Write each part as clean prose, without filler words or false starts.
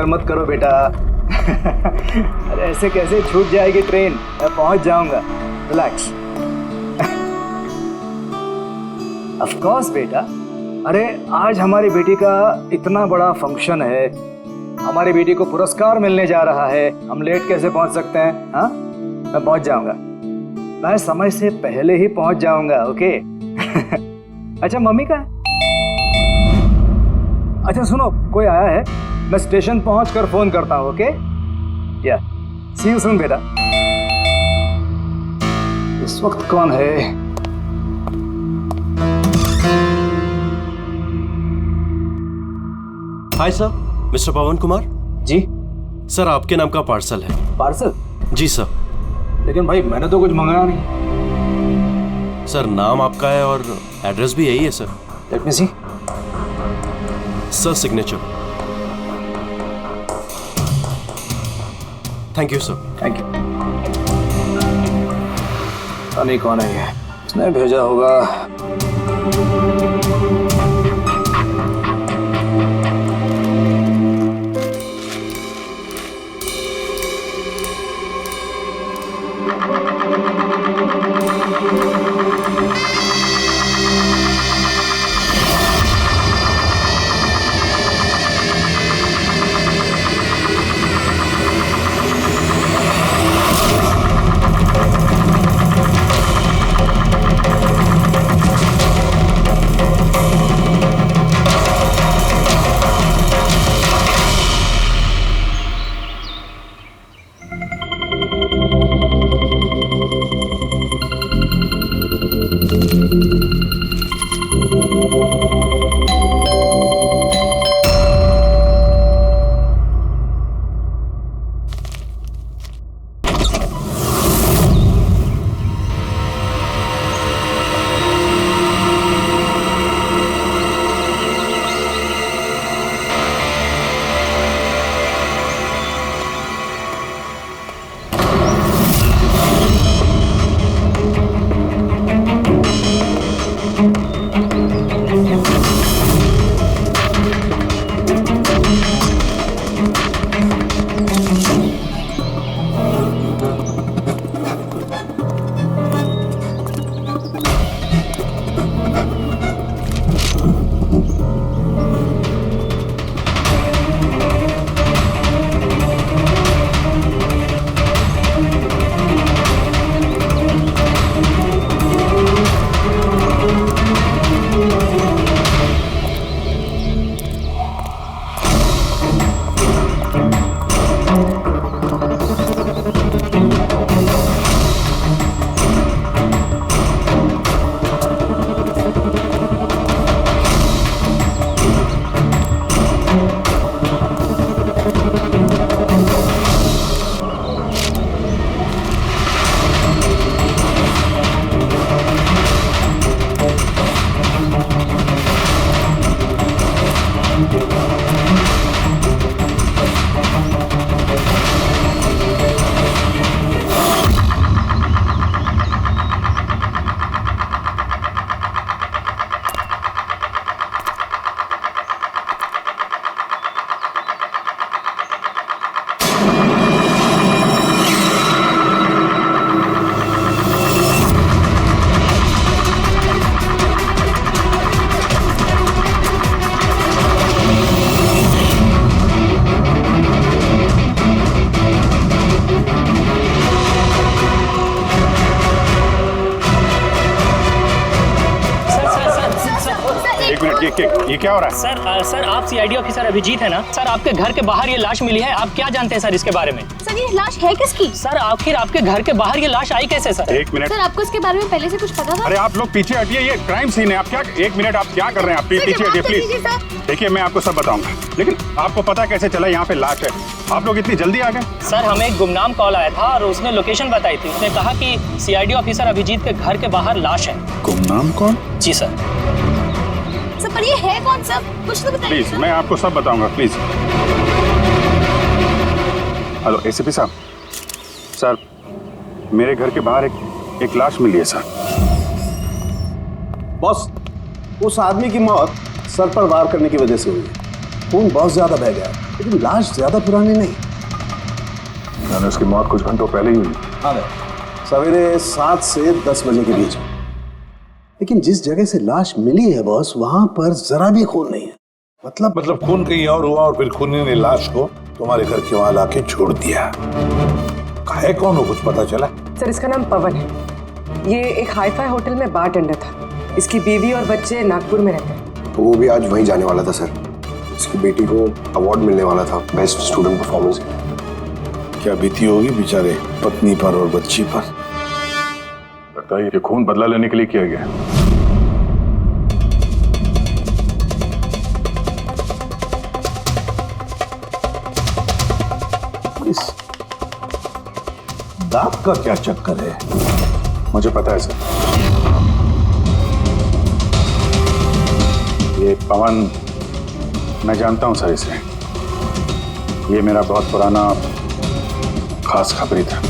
मत करो बेटा। अरे ऐसे कैसे छूट जाएगी ट्रेन, मैं पहुंच जाऊंगा। रिलैक्स। ऑफ कोर्स बेटा। अरे आज हमारी बेटी का इतना बड़ा फंक्शन है, हमारी बेटी को पुरस्कार मिलने जा रहा है, हम लेट कैसे पहुंच सकते हैं? हाँ, मैं पहुंच जाऊंगा, मैं समय से पहले ही पहुंच जाऊंगा। ओके। अच्छा मम्मी का है? अच्छा सुनो, कोई आया है, मैं स्टेशन पहुंचकर फोन करता हूं। ओके, या सी यू सून बेटा। इस वक्त कौन है? हाय सर, मिस्टर पवन कुमार। जी सर, आपके नाम का पार्सल है। पार्सल? जी सर। लेकिन भाई मैंने तो कुछ मंगाया नहीं। सर, नाम आपका है और एड्रेस भी यही है sir. Let me see. Sir, signature. Thank you sir. Thank you. पता नहीं कौन है ये, उसने भेजा होगा। ये क्या हो रहा है? सर आप सीआईडी ऑफिसर अभिजीत है ना? सर आपके घर के बाहर ये लाश मिली है, आप क्या जानते हैं सर इसके बारे में? सर ये लाश है किसकी? सर आखिर आपके घर के बाहर ये लाश आई कैसे सर? एक मिनट सर आपको इसके बारे में पहले से कुछ पता था? अरे आप लोग पीछे हटिए, ये क्राइम सीन है। आप क्या, एक मिनट, आप क्या कर रहे हैं? आप पीछे हटिए प्लीज। देखिए मैं आपको सब बताऊंगा, लेकिन आपको पता कैसे चला यहाँ पे लाश है? आप लोग इतनी जल्दी आ गए? सर हमें एक गुमनाम कॉल आया था और उसने लोकेशन बताई थी। उसने कहा कि सीआईडी ऑफिसर अभिजीत के घर के बाहर लाश है। गुमनाम कौन? जी सर। सर पर ये है कौन सर? कुछ तो बताइए। प्लीज मैं आपको सब बताऊंगा, प्लीज। हेलो एसीपी साहब। सर मेरे घर के बाहर एक लाश मिली है सर। बॉस, उस आदमी की मौत सर पर वार करने की वजह से हुई है। खून बहुत ज्यादा बह गया लेकिन लाश ज्यादा पुरानी नहीं। मैंने उसकी मौत कुछ घंटों पहले ही हुई। हाँ सवेरे 7 से 10 बजे के बीच में। लेकिन जिस जगह से लाश मिली है बॉस, वहां पर जरा भी खून नहीं है। मतलब खून कहीं और हुआ और फिर खूनी ने लाश को तुम्हारे घर के वहां लाके छोड़ दिया। है कौन हो, कुछ पता चला? सर इसका नाम पवन है। ये एक हाईफाई होटल में बारटेंडर था। इसकी बीवी और बच्चे नागपुर में रहते हैं। तो वो भी आज वहीं जाने वाला था सर। इसकी बेटी को अवार्ड मिलने वाला था बेस्ट स्टूडेंट परफॉर्मेंस। क्या बीती होगी बेचारे पत्नी पर और बच्ची पर। लगता है ये खून बदला लेने के लिए किया गया। इस दाग का क्या चक्कर है? मुझे पता है सर। ये पवन, मैं जानता हूं सर इसे। ये मेरा बहुत पुराना खास खबरी था।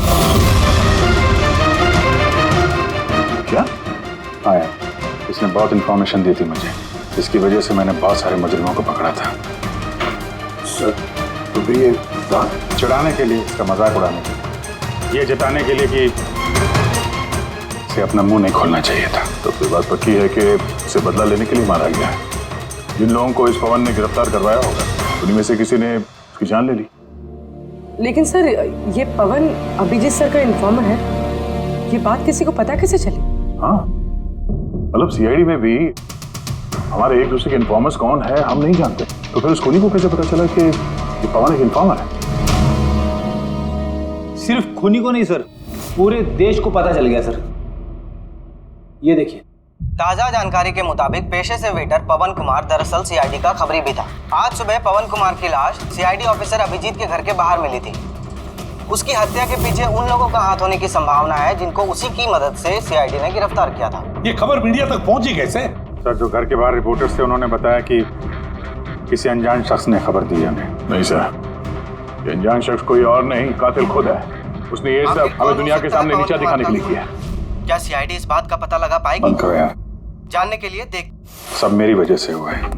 क्या? हाँ यार, इसने बहुत इंफॉर्मेशन दी थी मुझे। इसकी वजह से मैंने बहुत सारे मुजरिमों को पकड़ा था। सर तो भी ये चिढ़ाने के लिए, इसका मजाक उड़ाने के लिए, ये जताने के लिए कि इसे अपना मुंह नहीं खोलना चाहिए था। तो फिर बात पक्की है कि उसे बदला लेने के लिए मारा गया है। जिन लोगों को इस पवन ने गिरफ्तार करवाया होगा उन्हीं में से किसी ने उसकी जान ले ली। लेकिन सर ये पवन अभिजीत सर का इन्फॉर्मर है। ये बात किसी को पता कैसे चली? हाँ, मतलब सीआईडी में भी हमारे एक दूसरे के इन्फॉर्मर्स कौन है हम नहीं जानते। तो फिर उस खूनी को कैसे पता चला कि ये पवन एक इन्फॉर्मर है? सिर्फ खूनी को नहीं सर, पूरे देश को पता चल गया सर। ये देखिए, ताजा जानकारी के मुताबिक पेशे से वेटर पवन कुमार दरअसल सीआईडी का खबरी भी था। आज सुबह पवन कुमार की लाश सीआईडी ऑफिसर अभिजीत के घर के बाहर मिली थी। उसकी हत्या के पीछे उन लोगों का हाथ होने की संभावना है जिनको उसी की मदद से सीआईडी ने गिरफ्तार किया था। ये खबर मीडिया तक पहुंची कैसे? सर, जो घर के बाहर रिपोर्टर्स थे उन्होंने बताया कि किसी अनजान शख्स ने खबर दी हमें। नहीं सर, ये अनजान शख्स कोई और नहीं, कातिल खुद है। उसने ये सब हमें दुनिया के सामने नीचा दिखाने के लिए किया है। क्या सीआईडी इस बात का पता लगा पाएगी? बंद करो यार। जानने के लिए देख। सब मेरी वजह से हुआ है।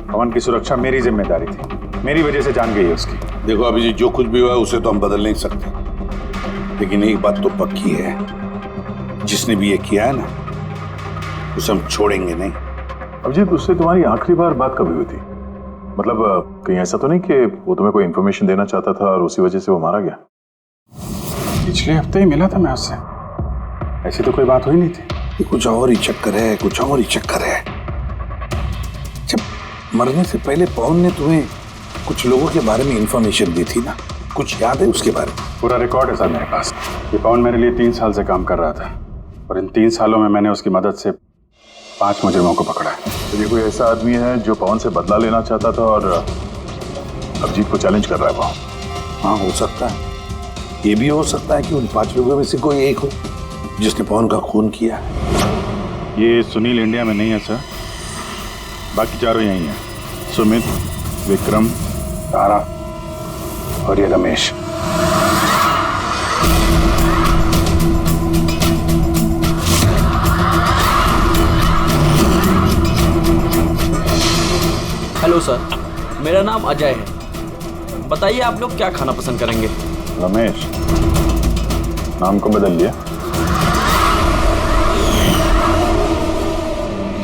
पवन की सुरक्षा मेरी जिम्मेदारी थी, मेरी वजह से जान गई है उसकी। देखो अभिजीत, जो कुछ भी हुआ है उसे तो हम बदल नहीं सकते, लेकिन एक बात तो पक्की है, जिसने भी ये किया है ना, उसे हम छोड़ेंगे नहीं। अभिजीत, उससे तुम्हारी आखिरी बार बात कभी हुई थी? मतलब कहीं ऐसा तो नहीं कि वो तुम्हें कोई इन्फॉर्मेशन देना चाहता था और उसी वजह से वो मारा गया? पिछले हफ्ते ही मिला था मैं उससे, ऐसी तो कोई बात हुई नहीं थी। ये कुछ और ही चक्कर है, कुछ और ही चक्कर है। जब मरने से पहले पवन ने तुम्हें कुछ लोगों के बारे में इंफॉर्मेशन दी थी ना, कुछ याद है उसके बारे में? पूरा रिकॉर्ड है सर मेरे पास। ये पवन मेरे लिए 3 साल से काम कर रहा था और इन 3 सालों में मैंने उसकी मदद से 5 मुजरिमों को पकड़ा है। तो ये कोई ऐसा आदमी है जो पवन से बदला लेना चाहता था और अभिजीत को चैलेंज कर रहा है वो। हाँ, हो सकता है। ये भी हो सकता है कि उन 5 लोगों में से कोई एक हो जिसने पवन का खून किया। ये सुनील इंडिया में नहीं है सर, बाकी चारों यही हैं। सुमित, विक्रम, तारा और ये रमेश। हेलो सर, मेरा नाम अजय है। बताइए आप लोग क्या खाना पसंद करेंगे? रमेश, नाम को बदल लिया?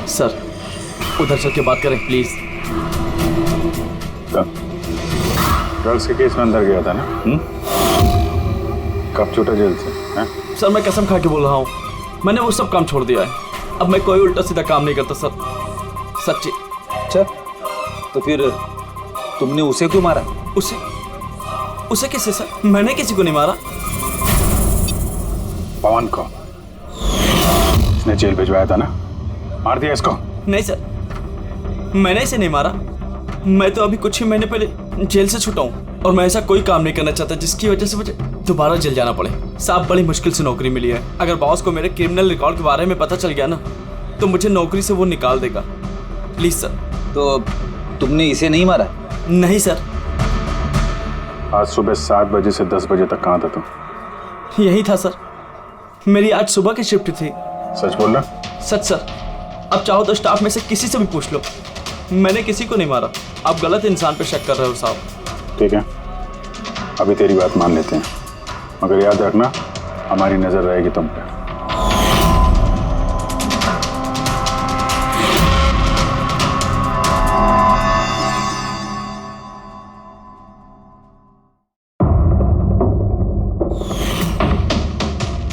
सर उधर चल के बात करें प्लीज। ड्रग्स के केस में अंदर गया था ना? कब छूटा जेल से? सर मैं कसम खा के बोल रहा हूँ, मैंने वो सब काम छोड़ दिया है। अब मैं कोई उल्टा सीधा काम नहीं करता सर, सच्ची। अच्छा, तो फिर तुमने उसे क्यों मारा? उसे कैसे सर? मैंने किसी को नहीं मारा। पवन को इसने जेल भिजवाया था ना, मार दिया इसको? नहीं सर, मैंने इसे नहीं मारा। मैं तो अभी कुछ ही महीने पहले जेल से छूटा हूँ और मैं ऐसा कोई काम नहीं करना चाहता जिसकी वजह से मुझे दोबारा जेल जाना पड़े। साहब बड़ी मुश्किल से नौकरी मिली है। अगर बॉस को मेरे क्रिमिनल रिकॉर्ड के बारे में पता चल गया ना तो मुझे नौकरी से वो निकाल देगा। Please sir. तो तुमने इसे नहीं मारा? नहीं सर। आज सुबह 7 बजे से 10 बजे तक कहाँ था तुम? यही था सर, मेरी आज सुबह की शिफ्ट थी। सच बोल रहा? सच सर। अब चाहो तो स्टाफ में से किसी से भी पूछ लो, मैंने किसी को नहीं मारा। आप गलत इंसान पे शक कर रहे हो साहब। ठीक है, अभी तेरी बात मान लेते हैं, मगर याद रखना हमारी नजर रहेगी तुम पे।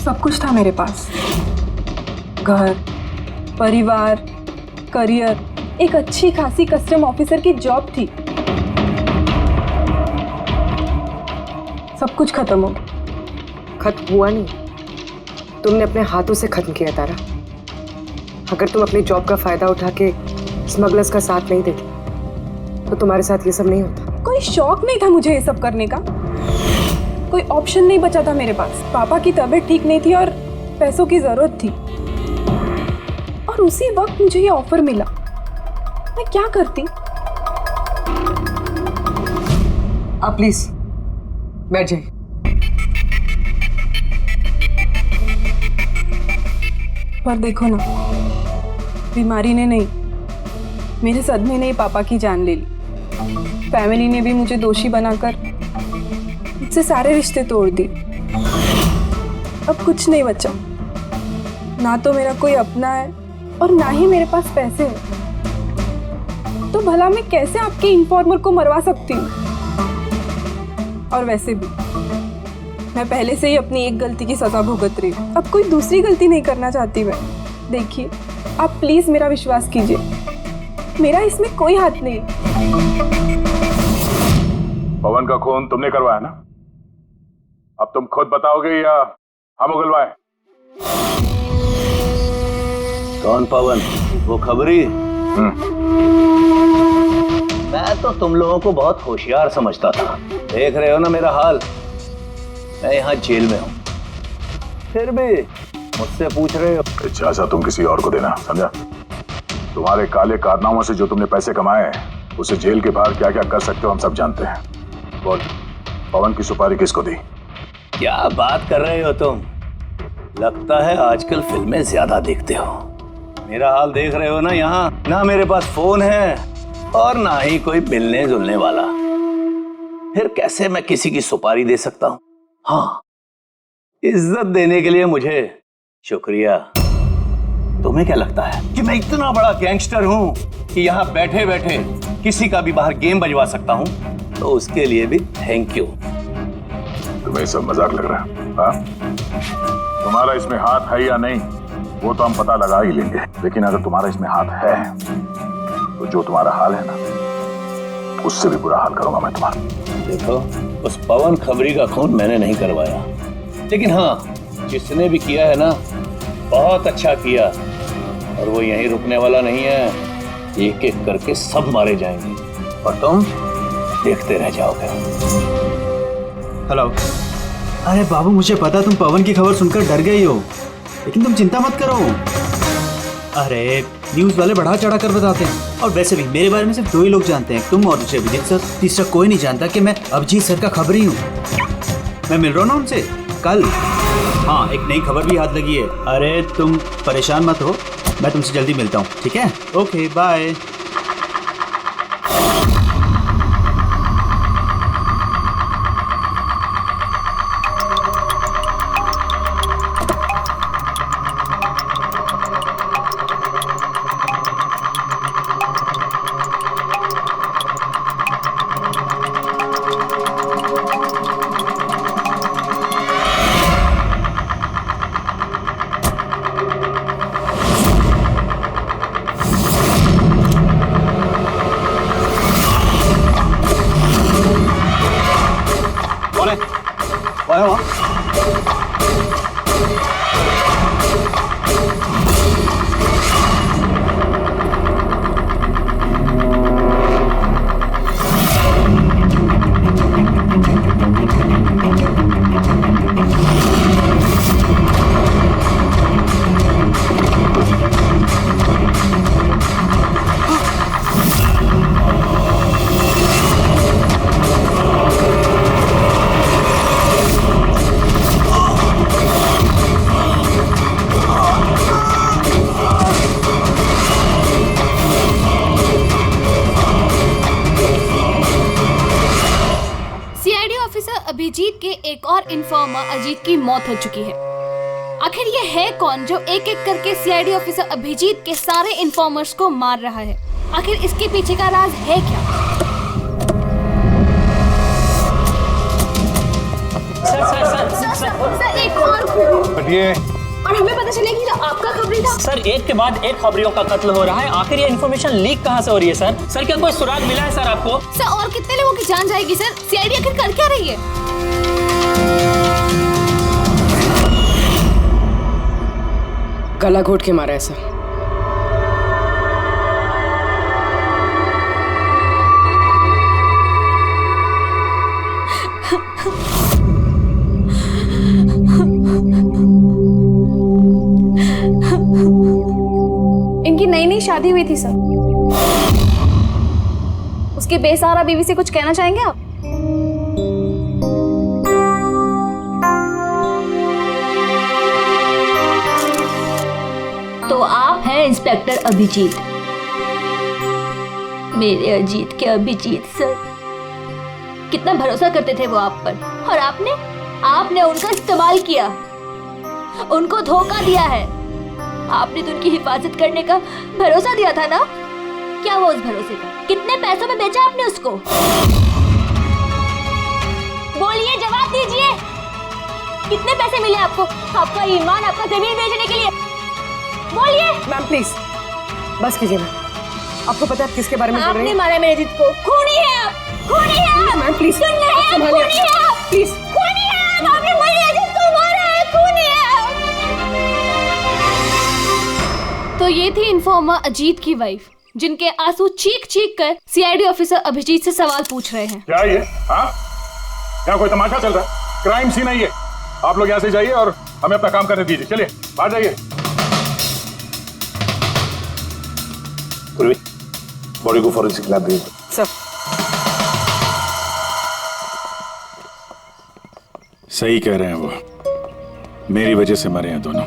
सब कुछ था मेरे पास, घर, परिवार, करियर, एक अच्छी खासी कस्टम ऑफिसर की जॉब थी। सब कुछ खत्म हो गया। खत्म हुआ नहीं, तुमने अपने हाथों से खत्म किया तारा। अगर तुम अपनी जॉब का फायदा उठा के स्मगलर्स का साथ नहीं देती तो तुम्हारे साथ ये सब नहीं होता। कोई शौक नहीं था मुझे ये सब करने का, कोई ऑप्शन नहीं बचा था मेरे पास। पापा की तबीयत ठीक नहीं थी और पैसों की जरूरत थी, और उसी वक्त मुझे ये ऑफर मिला। मैं क्या करती? आप प्लीज बैठ जाइए। पर देखो ना, बीमारी ने नहीं, मेरे सदमे ने ही पापा की जान ले ली। फैमिली ने भी मुझे दोषी बनाकर मुझसे सारे रिश्ते तोड़ दिए। अब कुछ नहीं बचा, ना तो मेरा कोई अपना है और ना ही मेरे पास पैसे हैं। तो भला मैं कैसे आपके इन्फॉर्मर को मरवा सकती हूँ? और वैसे भी मैं पहले से ही अपनी एक गलती की सजा भुगत रही हूँ, अब कोई दूसरी गलती नहीं करना चाहती मैं। देखिए, आप प्लीज मेरा विश्वास कीजिए, मेरा इसमें कोई हाथ नहीं। पवन का खून तुमने करवाया ना? अब तुम खुद बताओगे या हम उगलवाएं? कौन पवन? वो खबरी? मैं तो तुम लोगों को बहुत होशियार समझता था। देख रहे हो ना मेरा हाल, मैं यहाँ जेल में हूँ, फिर भी मुझसे पूछ रहे हो। इजाजत तुम किसी और को देना, समझा? तुम्हारे काले कारनामों से जो तुमने पैसे कमाए हैं, उसे जेल के बाहर क्या क्या कर सकते हो हम सब जानते हैं। बोल, पवन की सुपारी किसको दी? क्या बात कर रहे हो तुम? लगता है आजकल फिल्में ज्यादा देखते हो। मेरा हाल देख रहे हो ना, यहाँ ना मेरे पास फोन है और ना ही कोई मिलने जुलने वाला, फिर कैसे मैं किसी की सुपारी दे सकता हूँ? हाँ, इज्जत देने के लिए मुझे शुक्रिया। तुम्हें क्या लगता है कि मैं इतना बड़ा गैंगस्टर हूँ कि यहाँ बैठे बैठे किसी का भी बाहर गेम बजवा सकता हूँ? तो उसके लिए भी थैंक यू। तुम्हें सब मजाक लग रहा है? हाँ? तुम्हारा इसमें हाथ है या नहीं वो तो हम पता लगा ही लेंगे, लेकिन अगर तुम्हारा इसमें हाथ है तो जो तुम्हारा हाल है ना, उससे भी बुरा हाल करूंगा मैं तुम्हारा। देखो, उस पवन खबरी का खून मैंने नहीं करवाया, लेकिन हाँ, जिसने भी किया है ना, बहुत अच्छा किया, और वो यहीं रुकने वाला नहीं है। एक एक करके सब मारे जाएंगे और तुम देखते रह जाओगे। हेलो। अरे बाबू, मुझे पता तुम पवन की खबर सुनकर डर गई हो, लेकिन तुम चिंता मत करो। अरे न्यूज़ वाले बढ़ा चढ़ा कर बताते हैं, और वैसे भी मेरे बारे में सिर्फ 2 ही लोग जानते हैं, तुम और दूसरे अभिजीत सर। तीसरा कोई नहीं जानता कि मैं अभिजीत सर का खबरी हूँ। मैं मिल रहा हूँ ना उनसे कल। हाँ, एक नई खबर भी हाथ लगी है। अरे तुम परेशान मत हो, मैं तुमसे जल्दी मिलता हूँ, ठीक है? Okay, bye. ऑफिसर अभिजीत के एक और इन्फॉर्मर अजीत की मौत हो चुकी है। आखिर ये है कौन जो एक एक करके सीआईडी ऑफिसर अभिजीत के सारे इन्फॉर्मर्स को मार रहा है? आखिर इसके पीछे का राज है क्या? सर एक और हमें पता चले कि आपका खबरी था। सर एक के बाद एक खबरियों का कत्ल हो रहा है। आखिर ये इन्फॉर्मेशन लीक कहाँ से हो रही है सर? सर क्या कोई सुराग मिला है सर आपको? सर और कितने लोगों की जान जाएगी सर? सीआईडी आखिर कर क्या रही है? गला घोट के मारा है सर। इनकी नई नई शादी हुई थी सर। उसके बेसहारा बीवी से कुछ कहना चाहेंगे आप? तो आप हैं इंस्पेक्टर अभिजीत, मेरे अजीत के अभिजीत सर। कितना भरोसा करते थे वो आप पर, और आपने उनका इस्तेमाल किया, उनको धोखा दिया है। आपने तो उनकी हिफाजत करने का भरोसा दिया था ना? क्या वो उस भरोसे का? कितने पैसों में बेचा आपने उसको? बोलिए, जवाब दीजिए। कितने पैसे मिले आपको? आपका ईमान, आपका जमीन बेचने के लिए? बोलिए। मैम प्लीज बस कीजिए। मैम आपको पता है किसके बारे में बोल रही हैं? आपने मारा मेरे अजीत को। खूनी है आप, खूनी है आप। मैम प्लीज खूनी है आप, प्लीज। खूनी है आप, आपने मेरे अजीत को मारा है, खूनी है आप। तो ये थी इन्फॉर्मर अजीत की वाइफ, जिनके आंसू चीख चीख कर सीआईडी ऑफिसर अभिजीत से सवाल पूछ रहे हैं। क्या ये? हाँ, यहाँ कोई तमाशा चल रहा है? क्राइम सीन है ये। आप लोग यहाँ से जाइए और हमें अपना काम करने दीजिए। चलिए बाहर जाइए। बॉडी को फॉरेंसिक लैब भेज दो। सर सही कह रहे हैं वो, मेरी वजह से मरे हैं दोनों।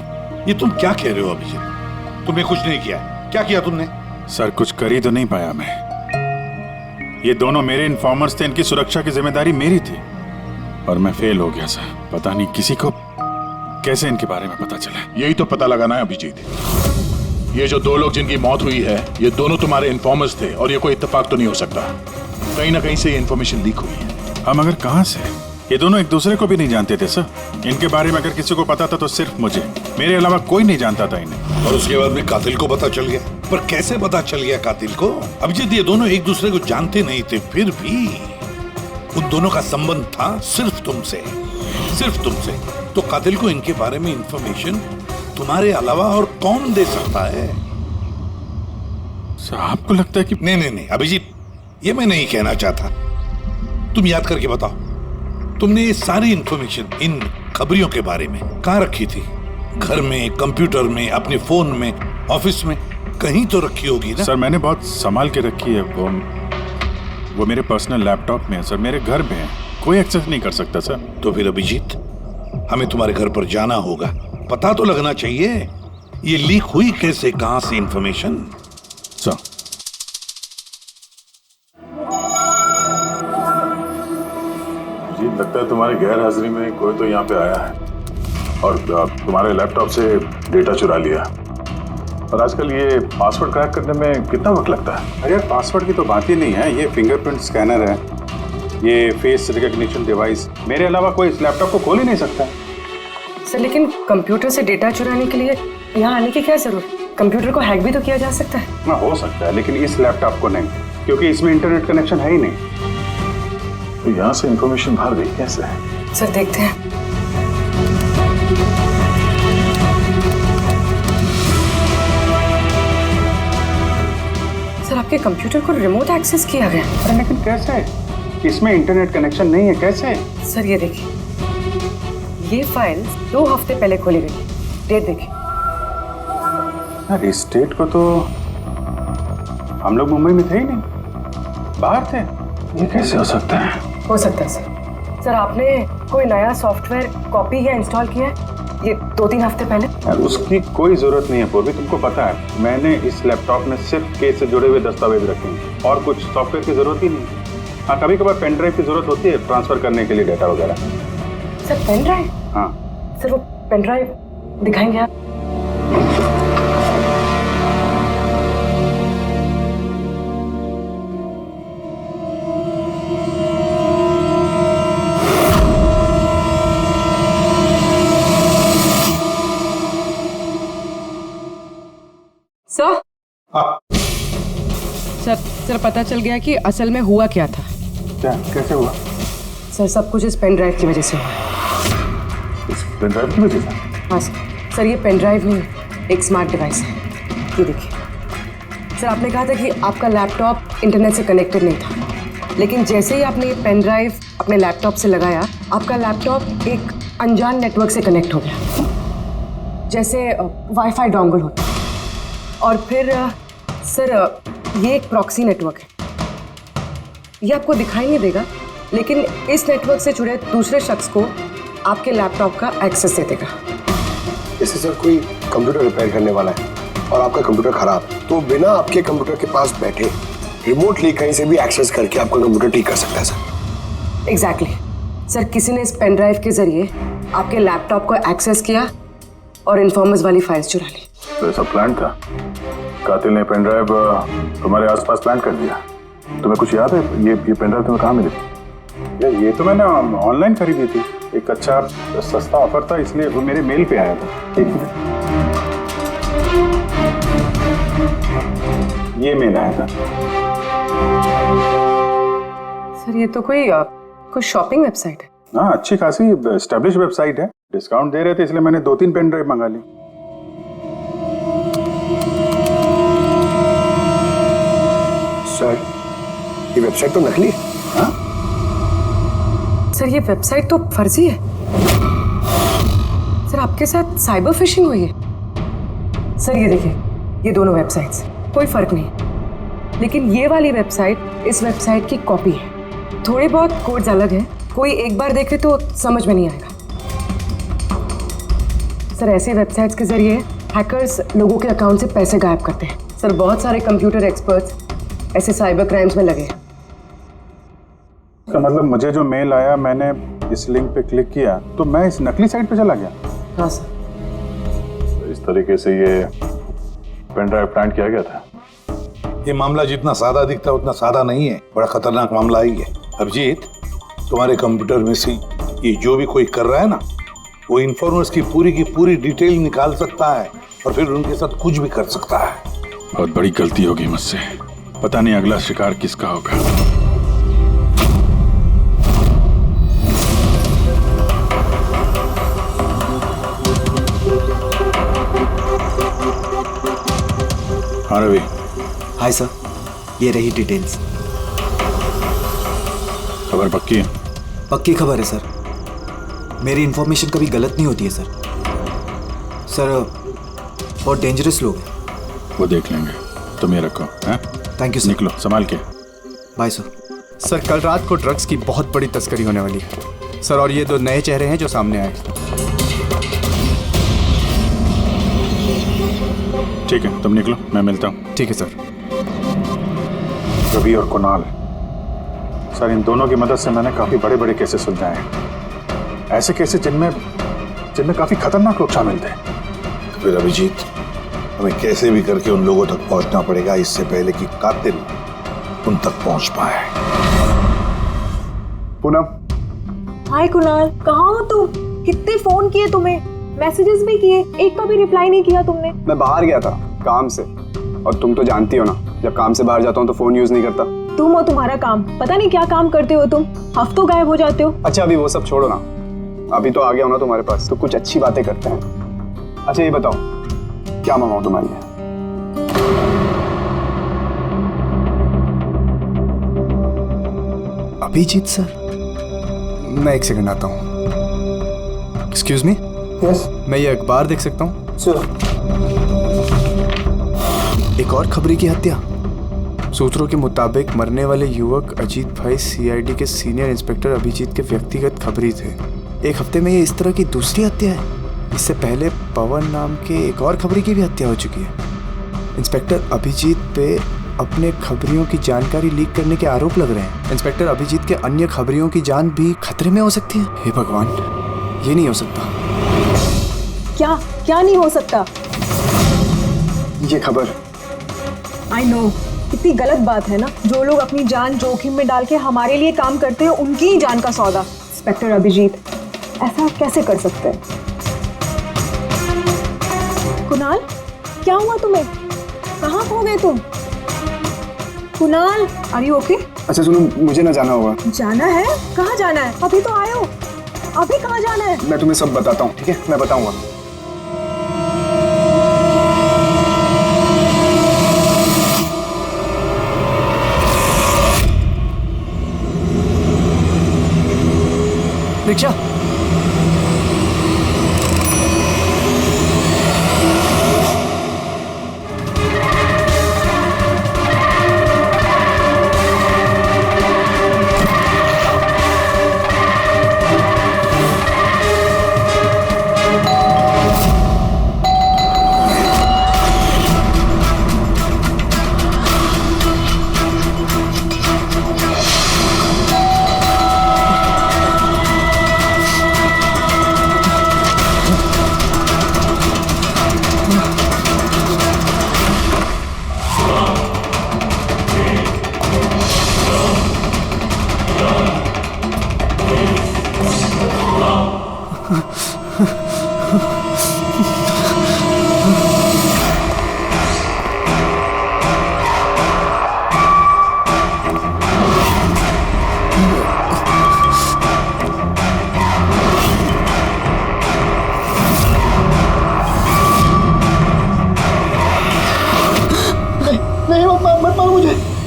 ये तुम क्या कह रहे हो अभिजीत? तुमने कुछ नहीं किया। क्या किया तुमने? सर कुछ कर ही तो नहीं पाया मैं। ये दोनों मेरे इन्फॉर्मर्स थे, इनकी सुरक्षा की जिम्मेदारी मेरी थी और मैं फेल हो गया सर। पता नहीं किसी को कैसे इनके बारे में पता चला। यही तो पता लगाना है अभिजीत। ये जो दो लोग जिनकी मौत हुई है, ये दोनों तुम्हारे इन्फॉर्मर्स थे और ये कोई इत्तेफाक तो नहीं हो सकता। कहीं ना कहीं से ये इन्फॉर्मेशन लीक हुई है। हम अगर कहां से? ये दोनों एक दूसरे को भी नहीं जानते थे सर। इनके बारे में अगर किसी को पता था तो सिर्फ मुझे, मेरे अलावा कोई नहीं जानता था इन्हें। और उसके बाद में कातिल को पता चल गया। पर कैसे पता चल गया कातिल को? अभिजीत ये दोनों एक दूसरे को जानते नहीं थे, फिर भी उन दोनों का संबंध था सिर्फ तुमसे, सिर्फ तुमसे। तो कातिल को इनके बारे में इंफॉर्मेशन तुम्हारे अलावा और कौन दे सकता है? सर आपको लगता है कि नहीं अभिजीत, ये मैं नहीं कहना चाहता। तुम याद करके बताओ, तुमने ये सारी इंफॉर्मेशन इन खबरियों के बारे में कहाँ रखी थी? घर में, कंप्यूटर में, अपने फोन में, ऑफिस में, कहीं तो रखी होगी ना? सर मैंने बहुत संभाल के रखी है। वो मेरे पर्सनल लैपटॉप में है सर, मेरे घर में है, कोई एक्सेस नहीं कर सकता सर। तो फिर अभिजीत हमें तुम्हारे घर पर जाना होगा, पता तो लगना चाहिए ये लीक हुई कैसे, कहां से इंफॉर्मेशन। सर जी लगता है तुम्हारी गैर हाजिरी में कोई तो यहाँ पे आया है और तुम्हारे लैपटॉप से डेटा चुरा लिया। और आजकल ये पासवर्ड क्रैक करने में कितना वक्त लगता है? अरे पासवर्ड की तो बात ही नहीं है, ये फिंगरप्रिंट स्कैनर है, ये फेस रिकॉग्निशन डिवाइस, मेरे अलावा कोई इस लैपटॉप को खोल ही नहीं सकता। सर लेकिन कंप्यूटर से डेटा चुराने के लिए यहाँ आने की क्या जरूरत? कंप्यूटर को हैक भी तो किया जा सकता है। हाँ हो सकता है, लेकिन इस लैपटॉप को नहीं, क्योंकि इसमें इंटरनेट कनेक्शन है ही नहीं। तो यहाँ से इंफॉर्मेशन बाहर गई कैसे? सर देखते हैं। सर आपके कंप्यूटर को रिमोट एक्सेस किया गया। अरे लेकिन कैसे? इसमें इंटरनेट कनेक्शन नहीं है, कैसे? सर ये देखिए, ये फाइल 2 हफ्ते पहले खोली गई, डेट देखिए। अरे इस डेट को तो हम लोग मुंबई में थे ही नहीं, बाहर थे। ये कैसे हो सकता है? हो सकता है सर। सर आपने कोई नया सॉफ्टवेयर कॉपी या इंस्टॉल किया है ये 2-3 हफ्ते पहले? यार उसकी कोई जरूरत नहीं है पूर्वी, तुमको पता है मैंने इस लैपटॉप में सिर्फ केस से जुड़े हुए दस्तावेज रखे हैं और कुछ सॉफ्टवेयर की जरूरत ही नहीं। हाँ, कभी कभार पेन ड्राइव की जरूरत होती है ट्रांसफर करने के लिए डेटा वगैरह। Sir pen drive? हाँ सर वो पेन ड्राइव दिखाएंगे आप? सर सर पता चल गया कि असल में हुआ क्या था। क्या? कैसे हुआ? सर सब कुछ इस पेन ड्राइव की वजह से हुआ। इस पेन ड्राइव की वजह से? हाँ सर ये पेन ड्राइव नहीं, एक स्मार्ट डिवाइस है। ये देखिए सर, आपने कहा था कि आपका लैपटॉप इंटरनेट से कनेक्टेड नहीं था, लेकिन जैसे ही आपने ये पेन ड्राइव अपने लैपटॉप से लगाया, आपका लैपटॉप एक अनजान नेटवर्क से कनेक्ट हो गया, जैसे वाईफाई डोंगल होता है। और फिर सर ये एक प्रॉक्सी नेटवर्क है। ये आपको दिखाई नहीं देगा, लेकिन इस नेटवर्क से जुड़े दूसरे शख्स को आपके लैपटॉप का एक्सेस दे देगा। जैसे सर कोई कंप्यूटर रिपेयर करने वाला है और आपका कंप्यूटर खराब, तो बिना आपके कंप्यूटर के पास बैठे रिमोटली कहीं से भी एक्सेस करके आपका कंप्यूटर ठीक कर सकता है सर। एग्जैक्टली सर, किसी ने इस पेन ड्राइव के जरिए आपके लैपटॉप को एक्सेस किया और इन्फॉर्मर्स वाली फाइल्स चुरा ली। तो ऐसा प्लान था? कातिल ने पेन ड्राइव तुम्हारे आसपास प्लान कर दिया। तुम्हें कुछ याद है ये पेन ड्राइव तुम्हें कहाँ मिली? यार ये तो मैंने ऑनलाइन खरीदी थी, एक अच्छा सस्ता ऑफर था, इसलिए वो मेरे मेल पे आया था। एक मिनट, ये मेल आया था। सर ये तो कोई शॉपिंग वेबसाइट है। हाँ, अच्छी खासी एस्टेब्लिश वेबसाइट है, डिस्काउंट दे रहे थे, इसलिए मैंने 2-3 पेन ड्राइव मंगा ली। सर ये वेबसाइट तो नकली है। हाँ? सर ये वेबसाइट तो फर्जी है। सर आपके साथ साइबर फिशिंग हुई है। सर ये देखिए, ये दोनों वेबसाइट्स, कोई फर्क नहीं, लेकिन ये वाली वेबसाइट इस वेबसाइट की कॉपी है। थोड़े बहुत कोड्स अलग हैं, कोई एक बार देखे तो समझ में नहीं आएगा। सर ऐसे वेबसाइट्स के जरिए हैकर्स लोगों के अकाउंट से पैसे गायब करते हैं। सर बहुत सारे कंप्यूटर एक्सपर्ट्स ऐसे साइबर क्राइम्स में लगे हैं। इसका मतलब मुझे जो मेल आया, मैंने इस लिंक पे क्लिक किया तो मैं इस नकली साइट पे चला गया। हाँ सर। तो इस तरीके से ये पेन ड्राइव प्लांट किया गया था। ये मामला जितना सादा दिखता है उतना सादा नहीं है, बड़ा खतरनाक मामला ही है। अभिजीत, तुम्हारे कंप्यूटर में से ये जो भी कोई कर रहा है ना, वो इन्फॉर्मर्स की पूरी डिटेल निकाल सकता है और फिर उनके साथ कुछ भी कर सकता है। बहुत बड़ी गलती होगी मुझसे, पता नहीं अगला शिकार किसका होगा। हाँ रवि। हाय सर, ये रही डिटेल्स। खबर पक्की है? पक्की खबर है सर, मेरी इन्फॉर्मेशन कभी गलत नहीं होती है सर। सर बहुत डेंजरस लोग हैं। वो देख लेंगे, तुम ये रखो। हैं? Thank you sir. निकलो, संभाल के। Bye sir. सर कल रात को ड्रग्स की बहुत बड़ी तस्करी होने वाली है सर, और ये 2 नए चेहरे हैं जो सामने आए। ठीक है, तुम निकलो, मैं मिलता हूँ। ठीक है सर। रवि और कुणाल सर, इन दोनों की मदद से मैंने काफी बड़े केसेस सुलझाए हैं। ऐसे केसेस जिनमें काफी खतरनाक लोग शामिल थे। तो फिर अभिजीत, हमें कैसे भी करके उन लोगों तक पहुंचना पड़ेगा इससे पहले कि कातिल उन तक पहुंच पाए। पूनम। हाय कुणाल, कहाँ हो तुम? कितने फोन किए तुम्हें, मैसेजेस भी किए, एक का भी रिप्लाई नहीं किया तुमने। मैं बाहर गया था काम से, और तुम तो जानती हो ना, जब काम से बाहर जाता हूँ तो फोन यूज नहीं करता। तुम और तुम्हारा काम, पता नहीं क्या काम करते हो तुम, हफ्तों गायब हो जाते हो। अच्छा अभी वो सब छोड़ो ना, अभी तो आ गया हूँ ना तुम्हारे पास, तो कुछ अच्छी बातें करते हैं। अच्छा ये बताओ, क्या मंगाऊं तुम्हारे लिए? अभिजीत सर, मैं 1 सेकंड आता हूँ। Excuse me. यस। मैं ये अखबार देख सकता हूँ? सर। एक और खबरी की हत्या। सूत्रों के मुताबिक मरने वाले युवक अजीत भाई सीआईडी के सीनियर इंस्पेक्टर अभिजीत के व्यक्तिगत खबरी थे। एक हफ्ते में ये इस तरह की दूसरी हत्या है। इससे पहले पवन नाम के एक और खबरी की भी हत्या हो चुकी है। इंस्पेक्टर अभिजीत पे अपने खबरियों की जानकारी लीक करने के आरोप लग रहे हैं। इंस्पेक्टर अभिजीत के अन्य खबरियों की जान भी खतरे में हो सकती है। हे भगवान, ये नहीं हो सकता। क्या क्या नहीं हो सकता? ये खबर आई नो, कितनी गलत बात है ना। जो लोग अपनी जान जोखिम में डाल के हमारे लिए काम करते हैं, उनकी ही जान का सौदा। इंस्पेक्टर अभिजीत ऐसा कैसे कर सकते हैं? कुणाल, क्या हुआ तुम्हें? कहाँ खो गए तुम? Kunal, are you okay? अच्छा सुनो, मुझे ना जाना होगा। जाना है? कहाँ जाना है? अभी तो आए हो, अभी कहाँ जाना है? मैं तुम्हें सब बताता हूँ, ठीक है? मैं बताऊंगा। रिक्शा,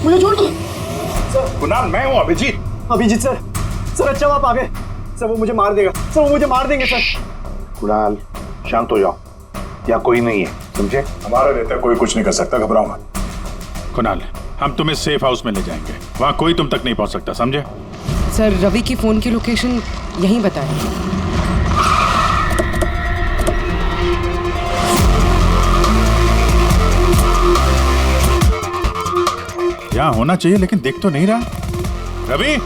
मुझे छोड़ दो। कुणाल, मैं हूँ अभिजीत। अभिजीत सर, सर अच्छा आप आ गए। सर वो मुझे मार देगा, सर वो मुझे मार देंगे सर। कुणाल, शांत हो जाओ, यहाँ कोई नहीं है, समझे? हमारा रहता कोई कुछ नहीं कर सकता, घबराओ मत। कुणाल, हम तुम्हें सेफ हाउस में ले जाएंगे, वहाँ कोई तुम तक नहीं पहुँच सकता, समझे? सर रवि की फोन की लोकेशन यहीं बताएं। यहाँ होना चाहिए लेकिन देख तो नहीं रहा। Ravi,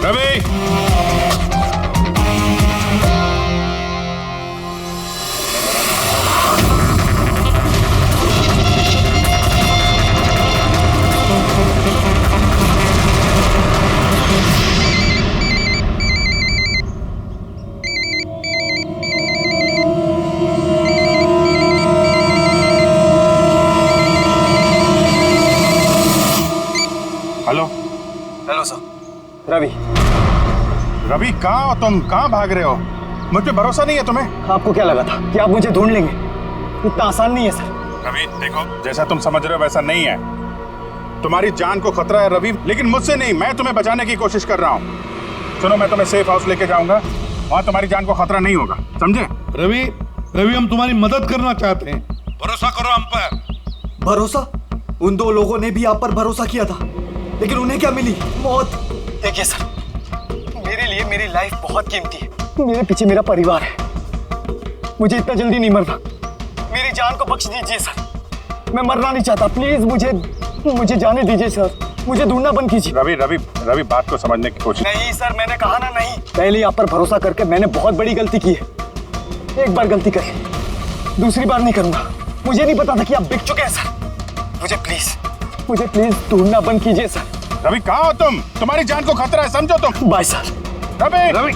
Ravi, hello. Hello sir, Ravi. Ravi, कहाँ हो तुम? कहाँ भाग रहे हो? मुझ पे भरोसा नहीं है तुम्हें? आपको क्या लगा था कि आप मुझे ढूंढ लेंगे? इतना आसान नहीं है सर। रवि देखो, जैसा तुम समझ रहे हो वैसा नहीं है। तुम्हारी जान को खतरा है रवि, लेकिन मुझसे नहीं, मैं तुम्हें बचाने की कोशिश कर रहा हूँ। सुनो, मैं तुम्हें सेफ हाउस लेके जाऊंगा, वहाँ तुम्हारी जान को खतरा नहीं होगा, समझे? रवि, रवि हम तुम्हारी मदद करना चाहते हैं, भरोसा करो हम पर। भरोसा? उन दो लोगों ने भी आप पर भरोसा किया था, लेकिन उन्हें क्या मिली? मौत। देखिए सर, मेरे लिए मेरी लाइफ बहुत कीमती है। मेरे पीछे मेरा परिवार है, मुझे इतना जल्दी नहीं मरना। मेरी जान को बख्श दीजिए सर, मैं मरना नहीं चाहता। प्लीज मुझे जाने दीजिए सर, मुझे ढूंढना बंद कीजिए। रवि रवि रवि, बात को समझने की कोशिश। नहीं सर, मैंने कहा ना नहीं। पहले आप पर भरोसा करके मैंने बहुत बड़ी गलती की है। एक बार गलती करी, दूसरी बार नहीं करूंगा। मुझे नहीं पता था कि आप बिक चुके हैं सर। मुझे प्लीज ढूंढना बंद कीजिए सर। रवि, कहाँ हो तुम? तुम्हारी जान को खतरा है, समझो तुम। Bye sir. रवि, रवि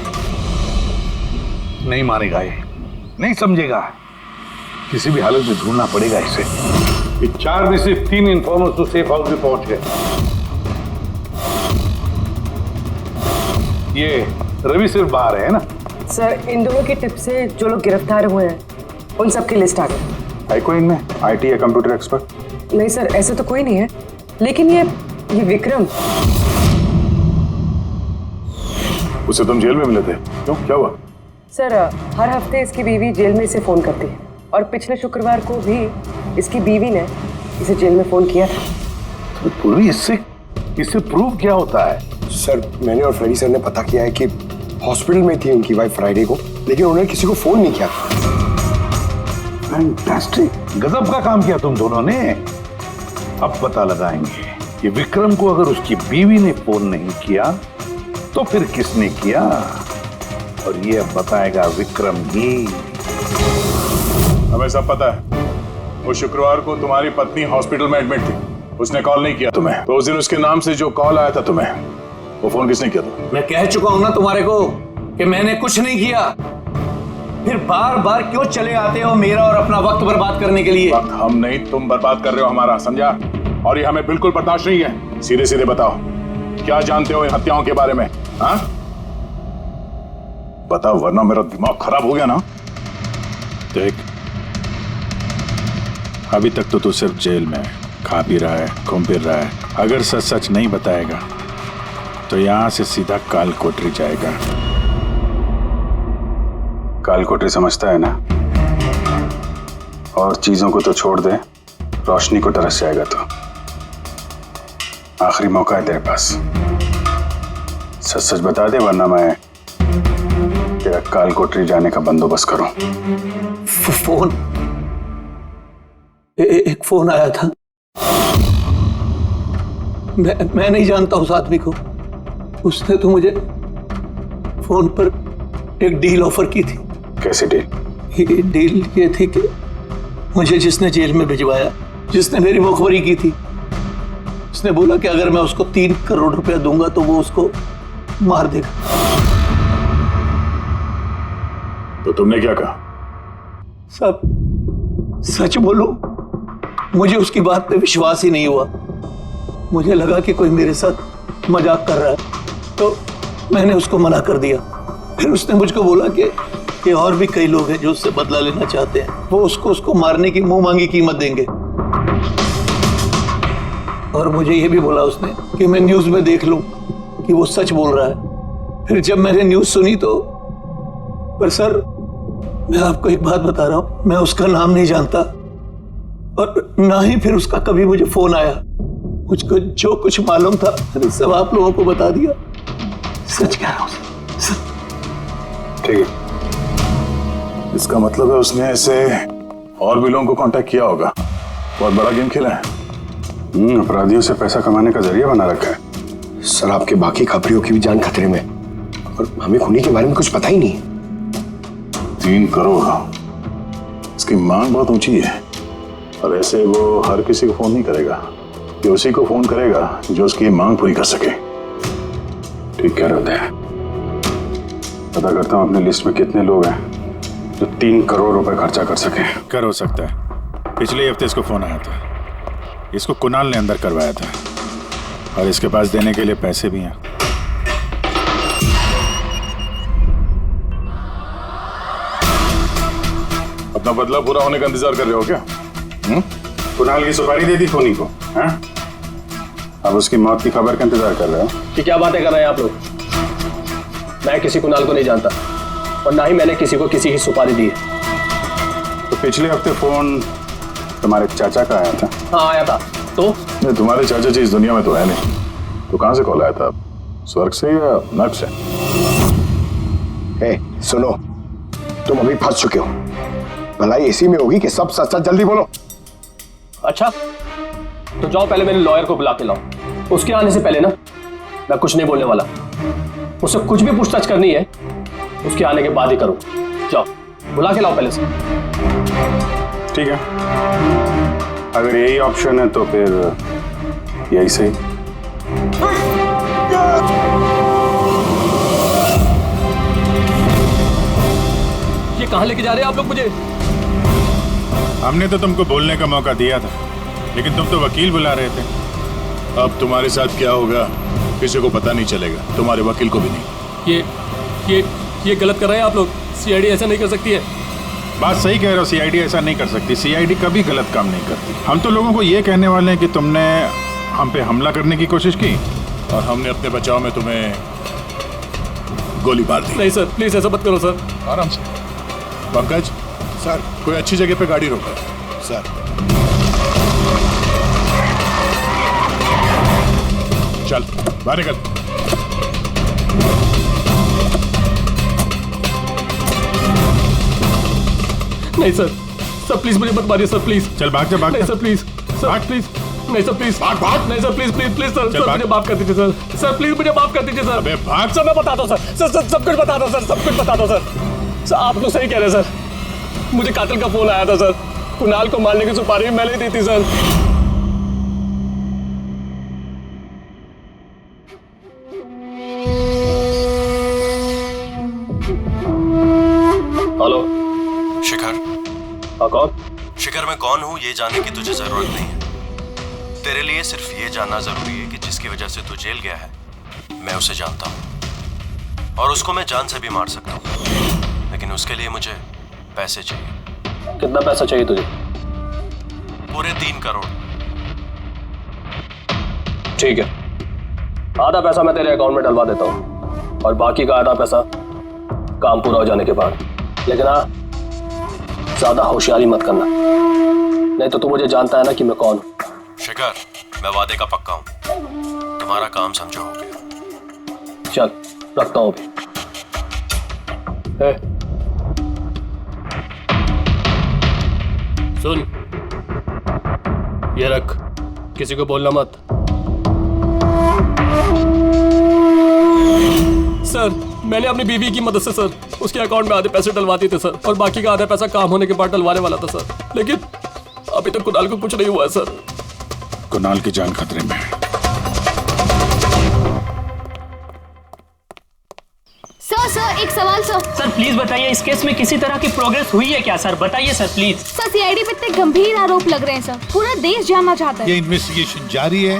नहीं मानेगा ये, नहीं समझेगा। किसी भी हालत में ढूंढना पड़ेगा इसे। ये 4 में से 3 इन्फॉर्मर्स तो सेफ हाउस में पहुंच गए। ये रवि सिर्फ बाहर है ना? सर इन दोनों की टिप से जो लोग गिरफ्तार हुए हैं उन सबकी लिस्ट आ गई। है कोई इनमें IT या कंप्यूटर एक्सपर्ट? नहीं सर, ऐसे तो कोई नहीं है, लेकिन ये विक्रम। उसे तुम जेल में मिले थे, क्यों, क्या हुआ? सर हर हफ्ते इसकी बीवी जेल में इसे फोन करती है, और पिछले शुक्रवार को भी इसकी बीवी ने इसे जेल में फोन किया था। तो पूरी इससे प्रूफ क्या होता है? सर मैंने और फ्रेडी सर ने पता किया है कि हॉस्पिटल में थी उनकी वाइफ फ्राइडे को, लेकिन उन्होंने किसी को फोन नहीं किया। फैंटास्टिक, गजब का काम किया तुम दोनों ने। अब पता लगाएंगे कि विक्रम को अगर उसकी बीवी ने फोन नहीं किया तो फिर किसने किया, और ये अब बताएगा विक्रम ही। हमें सब पता है, वो शुक्रवार को तुम्हारी पत्नी हॉस्पिटल में एडमिट थी, उसने कॉल नहीं किया तुम्हें। तो उस दिन उसके नाम से जो कॉल आया था तुम्हें, वो फोन किसने किया था? मैं कह चुका हूं ना तुम्हारे को कि मैंने कुछ नहीं किया। फिर बार बार क्यों चले आते हो मेरा और अपना वक्त बर्बाद करने के लिए? वक्त हम नहीं, तुम बर्बाद कर रहे हो हमारा, समझा? और ये हमें बिल्कुल बर्दाश्त नहीं है। सीधे सीधे बताओ, क्या जानते हो इन हत्याओं के बारे में? हाँ बताओ, वरना मेरा दिमाग खराब हो गया ना। देख, अभी तक तो तू सिर्फ जेल में खा पी रहा है, घूम फिर रहा है। अगर सच सच नहीं बताएगा तो यहां से सीधा काल कोठरी जाएगा। काल कोठरी समझता है ना? और चीजों को तो छोड़ दे, रोशनी को तरस जाएगा। तो आखिरी मौका है तेरे पास, सच सच बता दे, वरना मैं तेरा काल कोठरी जाने का बंदोबस्त करूं। फोन, एक फोन आया था। मैं नहीं जानता उस आदमी को। उसने तो मुझे फोन पर एक डील ऑफर की थी। कैसी डील? ये डील ये थी कि मुझे जिसने जेल में भिजवाया, जिसने मेरी मुखबरी की थी, उसने बोला कि अगर मैं उसको 3 करोड़ रुपया दूंगा तो वो उसको मार देगा। तो तुमने क्या कहा? सब सच बोलो, मुझे उसकी बात पे विश्वास ही नहीं हुआ। मुझे लगा कि कोई मेरे साथ मजाक कर रहा है, तो मैंने उसको मना कर दिया। फिर उसने मुझको बोला कि और भी कई लोग हैं जो उससे बदला लेना चाहते हैं, वो उसको मारने की मुंह मांगी कीमत देंगे। और मुझे ये भी बोला उसने कि मैं न्यूज में देख लूं कि वो सच बोल रहा है। फिर जब मैंने न्यूज सुनी तो, पर सर मैं आपको एक बात बता रहा हूं, मैं उसका नाम नहीं जानता और ना ही फिर उसका कभी मुझे फोन आया। मुझको जो कुछ मालूम था मैंने सब आप लोगों को बता दिया। सच कह रहा हूं। ठीक है, इसका मतलब है उसने ऐसे और भी लोगों को कांटेक्ट किया होगा। बहुत बड़ा गेम खेला है। अपराधियों से पैसा कमाने का जरिया बना रखा है। सर, आपके बाकी खबरियों की भी जान खतरे में, और हमें खूनी के बारे में कुछ पता ही नहीं। 3 करोड़, इसकी मांग बहुत ऊंची है। और ऐसे वो हर किसी को फोन नहीं करेगा, कि उसी को फोन करेगा जो उसकी मांग पूरी कर सके। ठीक कह रहे हैं। पता करता हूं अपनी लिस्ट में कितने लोग हैं जो 3 करोड़ रुपए खर्चा कर सके। कर हो सकता है। पिछले हफ्ते इसको फोन आया था, इसको कुणाल ने अंदर करवाया था, और इसके पास देने के लिए पैसे भी हैं। अपना बदला पूरा होने का इंतजार कर रहे हो क्या? कुणाल की सुपारी दे दी खूनी को, हैं? अब उसकी मौत की खबर का इंतजार कर रहे हो? कि क्या बातें कर रहे हैं आप लोग? मैं किसी कुणाल को नहीं जानता, और ना ही मैंने किसी को किसी की सुपारी दी है। तो पिछले हफ्ते फोन तुम्हारे चाचा का आया था? हाँ आया था। तो नहीं, तुम्हारे चाचा जी इस दुनिया में तो है नहीं, तो कहां से कॉल आया था? स्वर्ग से या नर्क से? सुनो, तुम अभी फंस चुके हो। भलाई इसी में होगी कि सब सच सच जल्दी बोलो। अच्छा, तो जाओ पहले मेरे लॉयर को बुला के लाओ। उसके आने से पहले ना मैं कुछ नहीं बोलने वाला। उससे कुछ भी पूछताछ करनी है उसके आने के बाद ही करूँ। जाओ बुला के लाओ पहले से। ठीक है, अगर यही ऑप्शन है तो फिर यही सही। ये कहां लेके जा रहे हैं आप लोग मुझे? हमने तो तुमको बोलने का मौका दिया था, लेकिन तुम तो वकील बुला रहे थे। अब तुम्हारे साथ क्या होगा किसी को पता नहीं चलेगा, तुम्हारे वकील को भी नहीं। ये गलत कर रहे हैं आप लोग। सीआईडी ऐसा नहीं कर सकती है। बात सही कह रहे हो, सीआईडी ऐसा नहीं कर सकती। सीआईडी कभी गलत काम नहीं करती। हम तो लोगों को ये कहने वाले हैं कि तुमने हम पे हमला करने की कोशिश की और हमने अपने बचाव में तुम्हें गोली मार दी। नहीं सर, प्लीज ऐसा मत करो सर। आराम से। पंकज सर, कोई अच्छी जगह पे गाड़ी रोको सर। चल बाहर निकल। नहीं सर, सर प्लीज मुझे मत मारिए सर प्लीज। चल भाग जा, भाग नहीं जा। सर प्लीज, सर प्लीज, नहीं सर प्लीज, भाग भाग। नहीं sir please please please sir, चल, सर भाग। मुझे माफ कर दीजिए सर, सर प्लीज मुझे माफ कर दीजिए सर। अबे भाग। सर मैं बता दो सर, सर सब कुछ बता दो सर, सब कुछ बता दो सर। सर आप लोग सही कह रहे हैं सर, मुझे कातिल का फोन आया था सर, कुणाल को मारने की सुपारी मैंने ही दी थी सर। हेलो शिखर। हाँ कौन? शिखर मैं कौन हूँ ये जानने की तुझे जरूरत नहीं है। तेरे लिए सिर्फ ये जानना जरूरी है कि जिसकी वजह से तू जेल गया है मैं उसे जानता हूँ और उसको मैं जान से भी मार सकता हूँ, लेकिन उसके लिए मुझे पैसे चाहिए। कितना पैसा चाहिए तुझे? पूरे 3 करोड़। ठीक है, आधा पैसा मैं तेरे अकाउंट में डलवा देता हूँ और बाकी का आधा पैसा काम पूरा हो जाने के बाद। लेकिन हाँ, ज्यादा होशियारी मत करना, नहीं तो तू मुझे जानता है ना कि मैं कौन हूँ। शिखर मैं वादे का पक्का हूँ, तुम्हारा काम समझो हो गया। चल रखता हूँ अभी। सुन, ये रख, किसी को बोलना मत। सर मैंने अपनी बीवी की मदद से सर उसके अकाउंट में आधे पैसे डलवा दिए थे सर, और बाकी का आधा पैसा काम होने के बाद डलवाने वाला था सर, लेकिन अभी तक कुणाल को कुछ नहीं हुआ है सर। कुणाल की जान खतरे में है। सर एक सवाल सर। सर प्लीज बताइए, इस केस में किसी तरह की प्रोग्रेस हुई है क्या सर? बताइए सर प्लीज। सर सीआईडी पे इतने गंभीर आरोप लग रहे हैं सर, पूरा देश जानना चाहता है। ये इन्वेस्टिगेशन जारी है,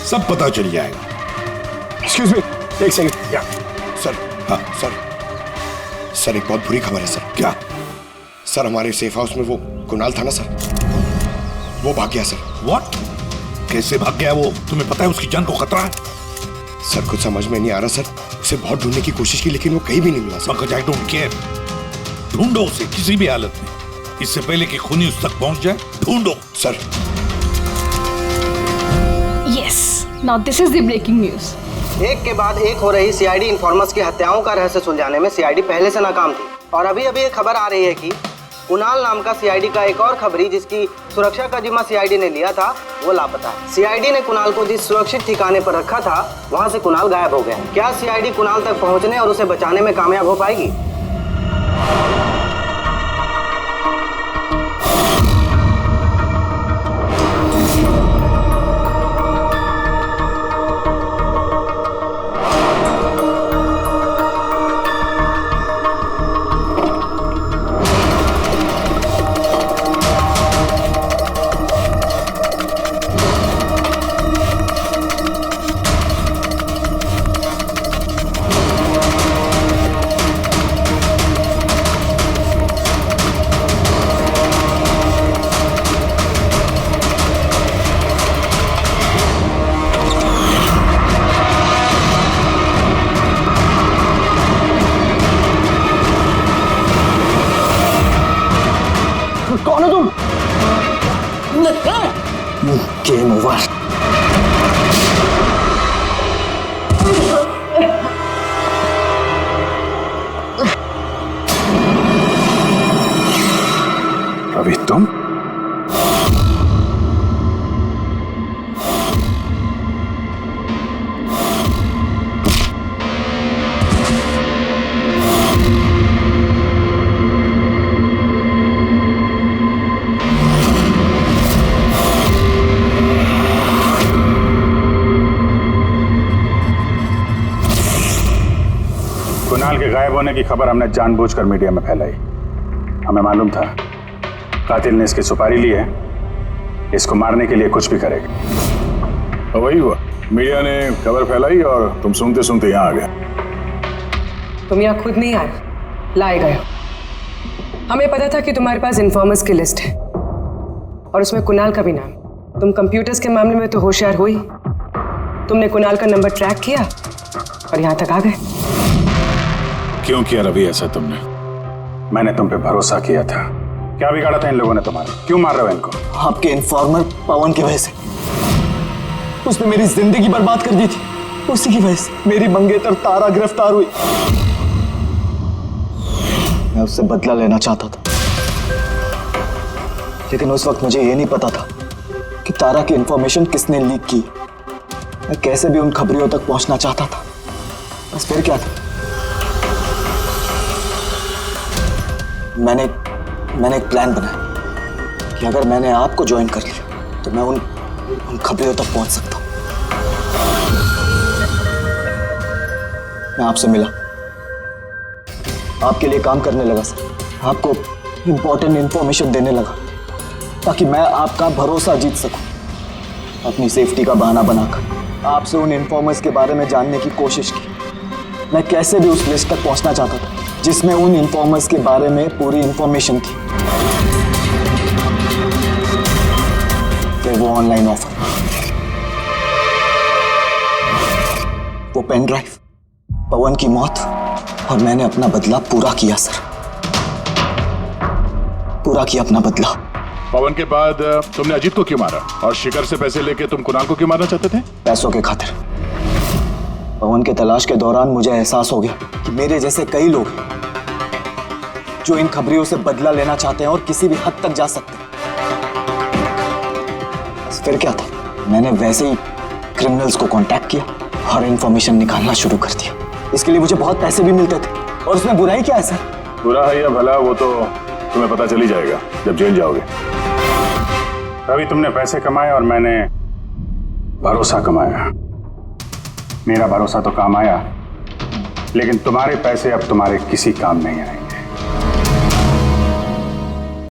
सब पता चल जाएगा। एक्सक्यूज मी, एक सेकंड। या सर, हाँ सर एक बहुत बुरी खबर है सर। क्या? सर हमारे सेफ हाउस में वो कुणाल था ना सर, वो भाग गया सर। व्हाट? कैसे भाग गया वो? तुम्हें पता है उसकी जान को खतरा है? सर कुछ समझ में नहीं आ रहा सर, उसे बहुत ढूंढने की कोशिश की लेकिन वो कहीं भी नहीं मिला सर। मगर आई डोंट केयर, ढूंढो उसे किसी भी हालत में, इससे पहले कि खूनी उस तक पहुंच जाए। ढूंढो sir. Yes, now this is the breaking news. एक के बाद एक हो रही सीआईडी इन्फॉर्मर्स की हत्याओं का रहस्य सुलझाने में सीआईडी पहले से नाकाम थी, और अभी अभी एक खबर आ रही है कि कुणाल नाम का सीआईडी का एक और खबरी जिसकी सुरक्षा का जिम्मा सीआईडी ने लिया था वो लापता है। सीआईडी ने कुणाल को जिस सुरक्षित ठिकाने पर रखा था वहां से कुणाल गायब हो गया। क्या सीआईडी कुणाल तक पहुंचने और उसे बचाने में कामयाब हो पाएगी? कौन हो तुम? Game over. रवि तुम? कुणाल के गायब होने की खबर हमने जानबूझकर मीडिया में फैलाई। हमें मालूम था कातिल ने इसकी सुपारी ली है, इसको मारने के लिए कुछ भी करेगा। तो वही हुआ, मीडिया ने खबर फैलाई और तुम सुनते सुनते यहाँ आ गए। तुम यहाँ खुद नहीं आए, लाए गए। हमें पता था कि तुम्हारे पास इन्फॉर्मर्स की लिस्ट है और उसमें कुणाल का भी नाम। तुम कंप्यूटर्स के मामले में तो होशियार हुई, तुमने कुणाल का नंबर ट्रैक किया और यहाँ तक आ गए। क्यों किया रवि ऐसा तुमने? मैंने तुम पे भरोसा किया था। क्या बिगाड़ा था इन लोगों ने तुम्हारा? क्यों मार रहे हो इनको? आपके इन्फॉर्मर पवन की वजह से। उसने मेरी जिंदगी बर्बाद कर दी थी, उसी की वजह से मेरी मंगेतर तारा गिरफ्तार हुई। मैं उससे बदला लेना चाहता था, लेकिन उस वक्त मुझे ये नहीं पता था कि तारा की इंफॉर्मेशन किसने लीक की। मैं कैसे भी उन खबरियों तक पहुंचना चाहता था, बस फिर क्या था, मैंने एक प्लान बनाया कि अगर मैंने आपको ज्वाइन कर लिया तो मैं उन खबरियों तक पहुंच सकता हूं। मैं आपसे मिला, आपके लिए काम करने लगा सर, आपको इंपॉर्टेंट इंफॉर्मेशन देने लगा ताकि मैं आपका भरोसा जीत सकूं। अपनी सेफ्टी का बहाना बनाकर आपसे उन इन्फॉर्मर्स के बारे में जानने की कोशिश की। मैं कैसे भी उस लिस्ट तक पहुंचना चाहता था जिसमें उन इन्फॉर्मर्स के बारे में पूरी इंफॉर्मेशन थी। फिर वो ऑनलाइन ऑफर, वो पेन ड्राइव, पवन की मौत, और मैंने अपना बदला पूरा किया सर, पूरा किया अपना बदला। पवन के बाद तुमने अजीत को क्यों मारा और शिखर से पैसे लेके तुम कुणाल को क्यों मारना चाहते थे? पैसों के खातिर। पवन के तलाश के दौरान मुझे एहसास हो गया कि मेरे जैसे कई लोग हैं जो इन खबरियों से बदला लेना चाहते हैं और किसी भी हद तक जा सकते हैं। बस फिर क्या था, मैंने वैसे ही क्रिमिनल्स को कांटेक्ट किया और इंफॉर्मेशन निकालना शुरू कर दिया। इसके लिए मुझे बहुत पैसे भी मिलते थे, और उसमें बुराई क्या है सर? बुरा है या भला वो तो तुम्हें पता चल ही जाएगा जब जेल जाओगे। अभी तुमने पैसे कमाए और मैंने भरोसा कमाया। मेरा भरोसा तो काम आया, लेकिन तुम्हारे पैसे अब तुम्हारे किसी काम नहीं आएंगे।